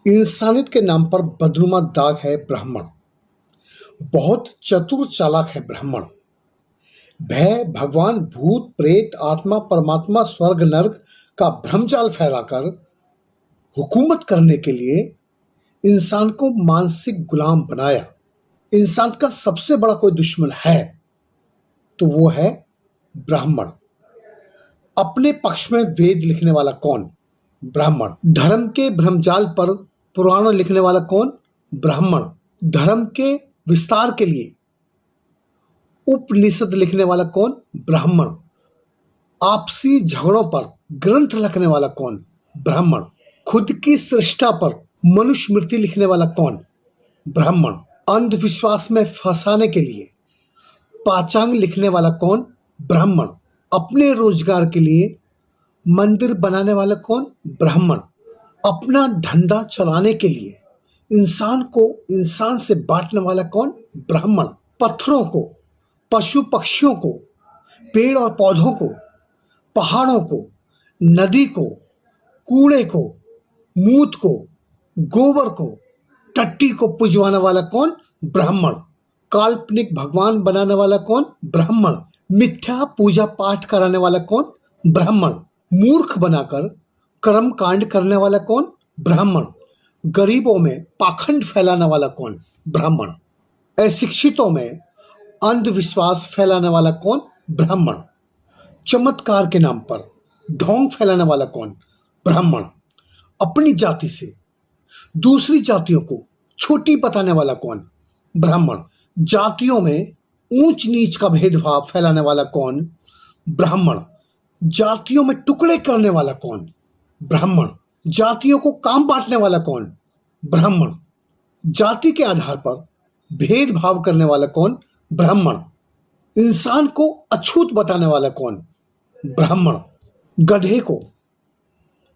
इंसानियत के नाम पर बदनुमा दाग है ब्राह्मण। बहुत चतुर चालाक है ब्राह्मण। भय भगवान भूत प्रेत आत्मा परमात्मा स्वर्ग नर्क का भ्रमजाल फैलाकर हुकूमत करने के लिए इंसान को मानसिक गुलाम बनाया। इंसान का सबसे बड़ा कोई दुश्मन है तो वो है ब्राह्मण। अपने पक्ष में वेद लिखने वाला कौन? ब्राह्मण। धर्म के भ्रमजाल पर पुराण लिखने वाला कौन? ब्राह्मण। धर्म के विस्तार के लिए उपनिषद लिखने वाला कौन? ब्राह्मण। आपसी झगड़ों पर ग्रंथ लिखने वाला कौन? ब्राह्मण। खुद की सृष्टा पर मनुस्मृति लिखने वाला कौन? ब्राह्मण। अंधविश्वास में फंसाने के लिए पाचांग लिखने वाला कौन? ब्राह्मण। अपने रोजगार के लिए मंदिर बनाने वाला कौन? ब्राह्मण। अपना धंधा चलाने के लिए इंसान को इंसान से बांटने वाला कौन? ब्राह्मण। पत्थरों को, पशु पक्षियों को, पेड़ और पौधों को, पहाड़ों को, नदी को, कूड़े को, मूत को, गोबर को, टट्टी को पुजवाने वाला कौन? ब्राह्मण। काल्पनिक भगवान बनाने वाला कौन? ब्राह्मण। मिथ्या पूजा पाठ कराने वाला कौन? ब्राह्मण। मूर्ख बनाकर कर्म कांड करने वाला कौन? ब्राह्मण। गरीबों में पाखंड फैलाने वाला कौन? ब्राह्मण। अशिक्षितों में अंधविश्वास फैलाने वाला कौन? ब्राह्मण। चमत्कार के नाम पर ढोंग फैलाने वाला कौन? ब्राह्मण। अपनी जाति से दूसरी जातियों को छोटी बताने वाला कौन? ब्राह्मण। जातियों में ऊंच नीच का भेदभाव फैलाने वाला कौन? ब्राह्मण। जातियों में टुकड़े करने वाला कौन? ब्राह्मण। जातियों को काम बांटने वाला कौन? ब्राह्मण। जाति के आधार पर भेदभाव करने वाला कौन? ब्राह्मण। इंसान को अछूत बताने वाला कौन? ब्राह्मण। गधे को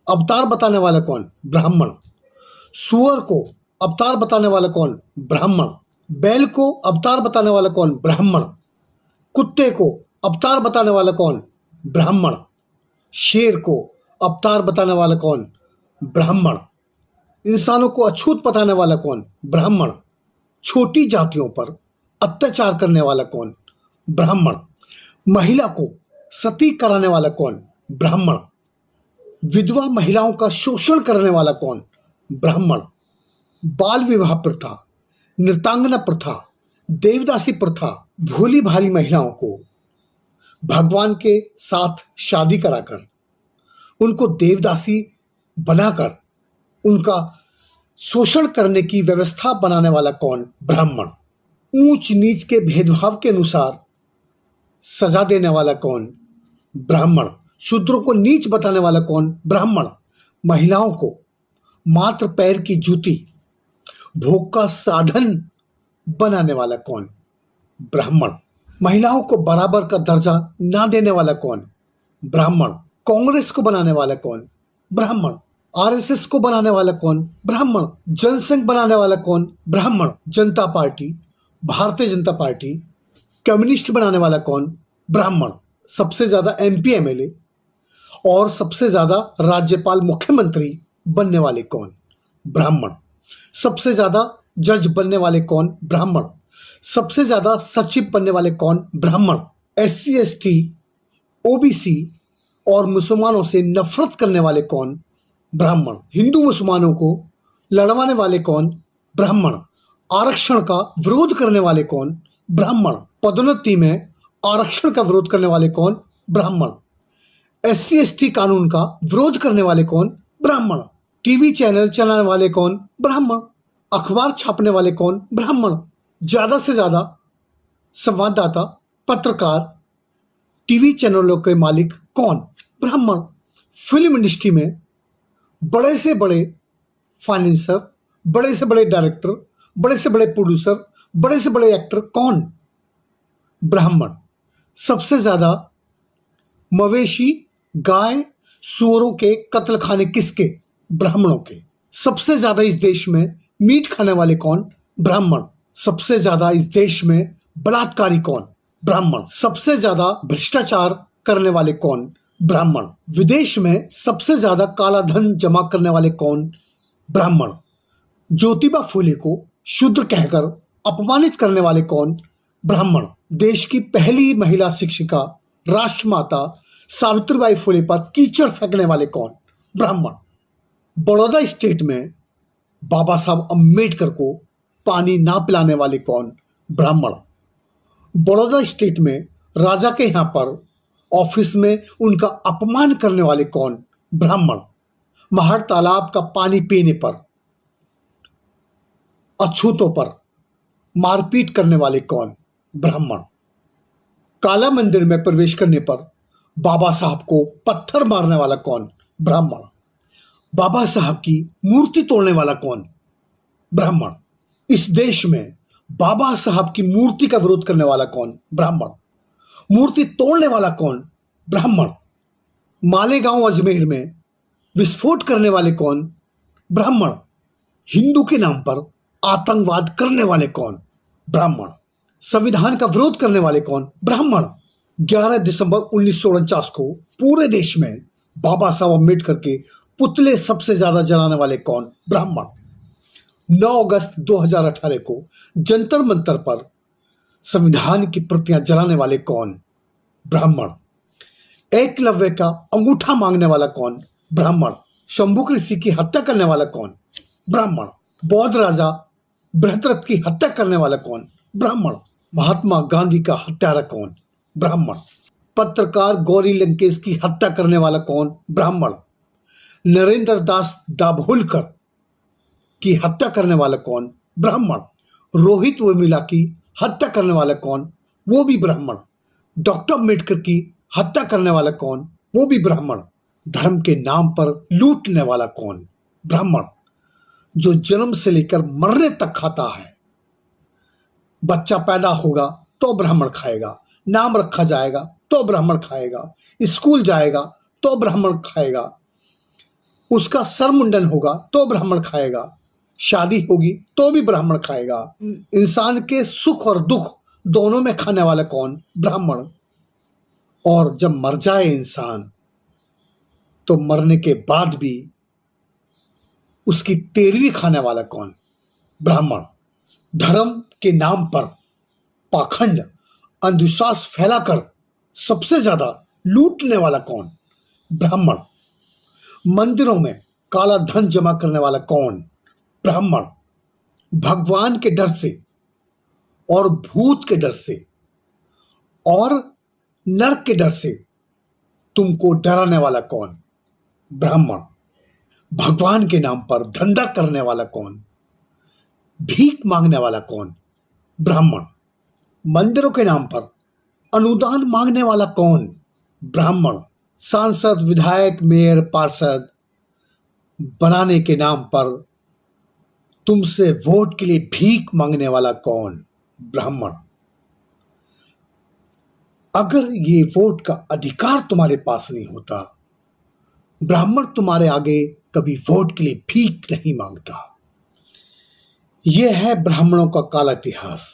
अवतार बताने वाला कौन? ब्राह्मण। सुअर को अवतार बताने वाला कौन? ब्राह्मण। बैल को अवतार बताने वाला कौन? ब्राह्मण। कुत्ते को अवतार बताने वाला कौन? ब्राह्मण। शेर को अवतार बताने वाला कौन? ब्राह्मण। इंसानों को अछूत बताने वाला कौन? ब्राह्मण। छोटी जातियों पर अत्याचार करने वाला कौन? ब्राह्मण। महिला को सती कराने वाला कौन? ब्राह्मण। विधवा महिलाओं का शोषण करने वाला कौन? ब्राह्मण। बाल विवाह प्रथा, नृतांगना प्रथा, देवदासी प्रथा, भोली भाली महिलाओं को भगवान के साथ शादी कराकर उनको देवदासी बनाकर उनका शोषण करने की व्यवस्था बनाने वाला कौन? ब्राह्मण। ऊंच नीच के भेदभाव के अनुसार सजा देने वाला कौन? ब्राह्मण। शूद्रों को नीच बताने वाला कौन? ब्राह्मण। महिलाओं को मात्र पैर की जूती, भोग का साधन बनाने वाला कौन? ब्राह्मण। महिलाओं को बराबर का दर्जा ना देने वाला कौन? ब्राह्मण। कांग्रेस को बनाने वाला कौन? ब्राह्मण। आरएसएस को बनाने वाला कौन? ब्राह्मण। जनसंघ बनाने वाला कौन? ब्राह्मण। जनता party, Bharatiya Janata party, communist बनाने वाला कौन? ब्राह्मण। सबसे ज्यादा एमपी एमएलए और सबसे ज्यादा राज्यपाल मुख्यमंत्री बनने वाले कौन? ब्राह्मण। सबसे ज्यादा जज बनने वाले कौन? ब्राह्मण। सबसे ज्यादा सचिव बनने वाले कौन? ब्राह्मण। एससी एसटी ओबीसी और मुसलमानों से नफरत करने वाले कौन? ब्राह्मण। हिंदू मुसलमानों को लड़वाने वाले कौन? ब्राह्मण। आरक्षण का विरोध करने वाले कौन? ब्राह्मण। पदोन्नति में आरक्षण का विरोध करने वाले कौन? ब्राह्मण। एससी एसटी कानून का विरोध करने वाले कौन? ब्राह्मण। टीवी चैनल चलाने वाले कौन? ब्राह्मण। अखबार छापने वाले कौन? ब्राह्मण। ज्यादा से ज्यादा संवाददाता, पत्रकार, टीवी चैनलों के मालिक कौन? ब्राह्मण। फिल्म इंडस्ट्री में बड़े से बड़े फाइनेंसर, बड़े से बड़े डायरेक्टर, बड़े से बड़े प्रोड्यूसर, बड़े से बड़े एक्टर कौन? ब्राह्मण। सबसे ज्यादा मवेशी, गाय, सुअरों के कत्ल खाने किसके? ब्राह्मणों के। सबसे ज्यादा इस देश में मीट खाने वाले कौन? ब्राह्मण। सबसे ज्यादा इस देश में बलात्कारी कौन? ब्राह्मण। सबसे ज्यादा भ्रष्टाचार करने वाले कौन? ब्राह्मण। विदेश में सबसे ज्यादा काला धन जमा करने वाले कौन? ब्राह्मण। ज्योतिबा फूले को शूद्र कहकर अपमानित करने वाले कौन? ब्राह्मण। देश की पहली महिला शिक्षिका राष्ट्रमाता सावित्रीबाई फूले पर कीचड़ फेंकने वाले कौन? ब्राह्मण। बड़ौदा स्टेट में बाबा साहब अम्बेडकर को पानी ना पिलाने वाले कौन? ब्राह्मण। बड़ौदा स्टेट में राजा के यहां पर ऑफिस में उनका अपमान करने वाले कौन? ब्राह्मण। महार तालाब का पानी पीने पर, अछूतों पर मारपीट करने वाले कौन? ब्राह्मण। काला मंदिर में प्रवेश करने पर बाबा साहब को पत्थर मारने वाला कौन? ब्राह्मण। बाबा साहब की मूर्ति तोड़ने वाला कौन? ब्राह्मण। इस देश में बाबा साहब की मूर्ति का विरोध करने वाला कौन? ब्राह्मण। मूर्ति तोड़ने वाला कौन? ब्राह्मण। मालेगांव अजमेर में विस्फोट करने वाले कौन? ब्राह्मण। हिंदू के नाम पर आतंकवाद करने वाले कौन? ब्राह्मण। संविधान का विरोध करने वाले कौन? ब्राह्मण। 11 दिसंबर 1949 को पूरे देश में बाबा साहब अम्बेडकर के पुतले सबसे ज्यादा जलाने वाले कौन? ब्राह्मण। 9 अगस्त 2018 को जंतर मंतर पर संविधान की प्रतियां जलाने वाले कौन? ब्राह्मण। एकलव्य का अंगूठा मांगने वाला कौन? ब्राह्मण। शंभुक ऋषि की हत्या करने वाला कौन? ब्राह्मण। बौद्ध राजा बृहद्रथ की हत्या करने वाला कौन? ब्राह्मण। महात्मा गांधी का हत्यारा कौन? ब्राह्मण। पत्रकार गौरी लंकेश की हत्या करने वाला कौन? ब्राह्मण। नरेंद्र दास दाभोलकर की हत्या करने वाला कौन? ब्राह्मण। रोहित वेमुला की हत्या करने वाला कौन? वो भी ब्राह्मण। डॉक्टर अम्बेडकर की हत्या करने वाला कौन? वो भी ब्राह्मण। धर्म के नाम पर लूटने वाला कौन? ब्राह्मण। जो जन्म से लेकर मरने तक खाता है, बच्चा पैदा होगा तो ब्राह्मण खाएगा, नाम रखा जाएगा तो ब्राह्मण खाएगा, स्कूल जाएगा तो ब्राह्मण खाएगा, उसका सर मुंडन होगा तो ब्राह्मण खाएगा, शादी होगी तो भी ब्राह्मण खाएगा। इंसान के सुख और दुख दोनों में खाने वाला कौन? ब्राह्मण। और जब मर जाए इंसान तो मरने के बाद भी उसकी तेरहवीं खाने वाला कौन? ब्राह्मण। धर्म के नाम पर पाखंड, अंधविश्वास फैलाकर सबसे ज्यादा लूटने वाला कौन? ब्राह्मण। मंदिरों में काला धन जमा करने वाला कौन? ब्राह्मण। भगवान के डर से और भूत के डर से और नरक के डर से तुमको डराने वाला कौन? ब्राह्मण। भगवान के नाम पर धंधा करने वाला कौन? भीख मांगने वाला कौन? ब्राह्मण। मंदिरों के नाम पर अनुदान मांगने वाला कौन? ब्राह्मण। सांसद, विधायक, मेयर, पार्षद बनाने के नाम पर तुमसे वोट के लिए भीख मांगने वाला कौन? ब्राह्मण। अगर ये वोट का अधिकार तुम्हारे पास नहीं होता, ब्राह्मण तुम्हारे आगे कभी वोट के लिए भीख नहीं मांगता। यह है ब्राह्मणों का काला इतिहास।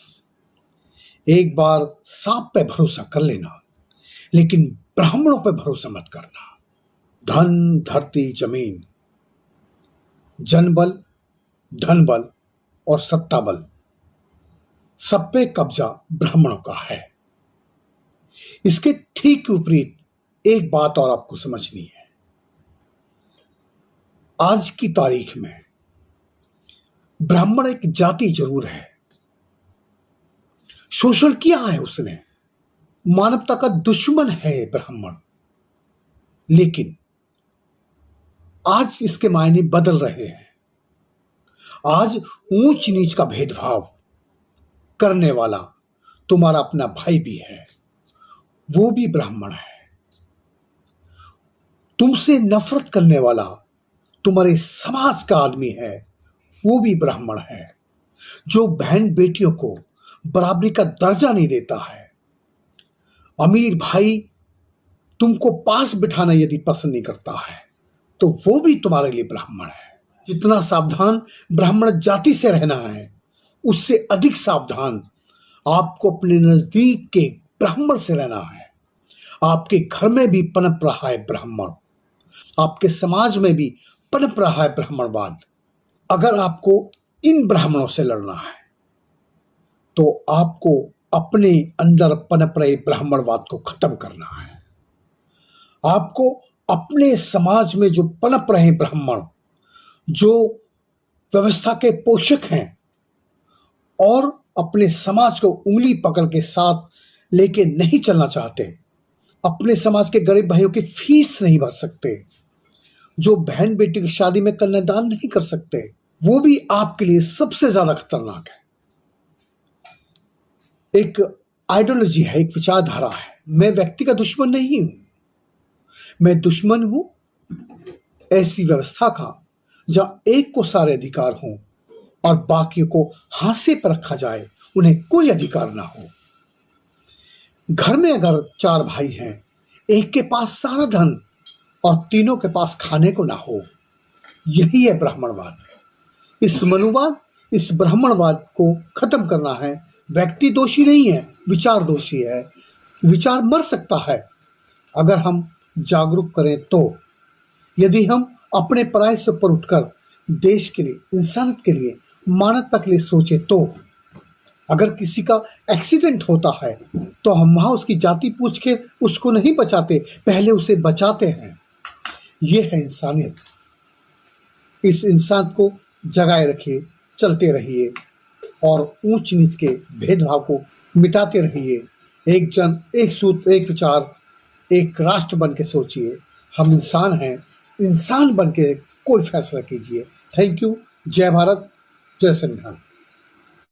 एक बार सांप पे भरोसा कर लेना, लेकिन ब्राह्मणों पे भरोसा मत करना। धन, धरती, जमीन, जनबल, धन बल और सत्ता बल, सब पे कब्जा ब्राह्मणों का है। इसके ठीक विपरीत एक बात और आपको समझनी है। आज की तारीख में ब्राह्मण एक जाति जरूर है, शोषण किया है उसने, मानवता का दुश्मन है ब्राह्मण, लेकिन आज इसके मायने बदल रहे हैं। आज ऊंच नीच का भेदभाव करने वाला तुम्हारा अपना भाई भी है, वो भी ब्राह्मण है। तुमसे नफरत करने वाला तुम्हारे समाज का आदमी है, वो भी ब्राह्मण है। जो बहन बेटियों को बराबरी का दर्जा नहीं देता है, अमीर भाई तुमको पास बिठाना यदि पसंद नहीं करता है, तो वो भी तुम्हारे लिए ब्राह्मण है। जितना सावधान ब्राह्मण जाति से रहना है, उससे अधिक सावधान आपको अपने नजदीक के ब्राह्मण से रहना है। आपके घर में भी पनप रहा है ब्राह्मण, आपके समाज में भी पनप रहा है ब्राह्मणवाद। अगर आपको इन ब्राह्मणों से लड़ना है तो आपको अपने अंदर पनप रहे ब्राह्मणवाद को खत्म करना है। आपको अपने समाज में जो पनप रहे ब्राह्मण, जो व्यवस्था के पोषक हैं और अपने समाज को उंगली पकड़ के साथ लेके नहीं चलना चाहते, अपने समाज के गरीब भाइयों की फीस नहीं भर सकते, जो बहन बेटी की शादी में कन्यादान नहीं कर सकते, वो भी आपके लिए सबसे ज्यादा खतरनाक है। एक आइडियोलॉजी है, एक विचारधारा है। मैं व्यक्ति का दुश्मन नहीं हूं, मैं दुश्मन हूं ऐसी व्यवस्था का जहां एक को सारे अधिकार हों और बाकियों को हाशिए पर रखा जाए, उन्हें कोई अधिकार ना हो। घर में अगर 4 भाई हैं, एक के पास सारा धन और तीनों के पास खाने को ना हो, यही है ब्राह्मणवाद। इस मनुवाद, इस ब्राह्मणवाद को खत्म करना है। व्यक्ति दोषी नहीं है, विचार दोषी है। विचार मर सकता है अगर हम जागरूक करें तो। यदि हम अपने पराये से ऊपर उठकर देश के लिए, इंसानियत के लिए, मानवता के लिए सोचे तो। अगर किसी का एक्सीडेंट होता है तो हम वहां उसकी जाति पूछ के उसको नहीं बचाते, पहले उसे बचाते हैं। ये है इंसानियत। इस इंसान को जगाए रखिए, चलते रहिए और ऊंच नीच के भेदभाव को मिटाते रहिए। एक जन, एक सूत्र, एक विचार, एक राष्ट्र बन के सोचिए। हम इंसान हैं, इंसान बन के कोई फैसला कीजिए। Thank you. जय भारत, जय संविधान।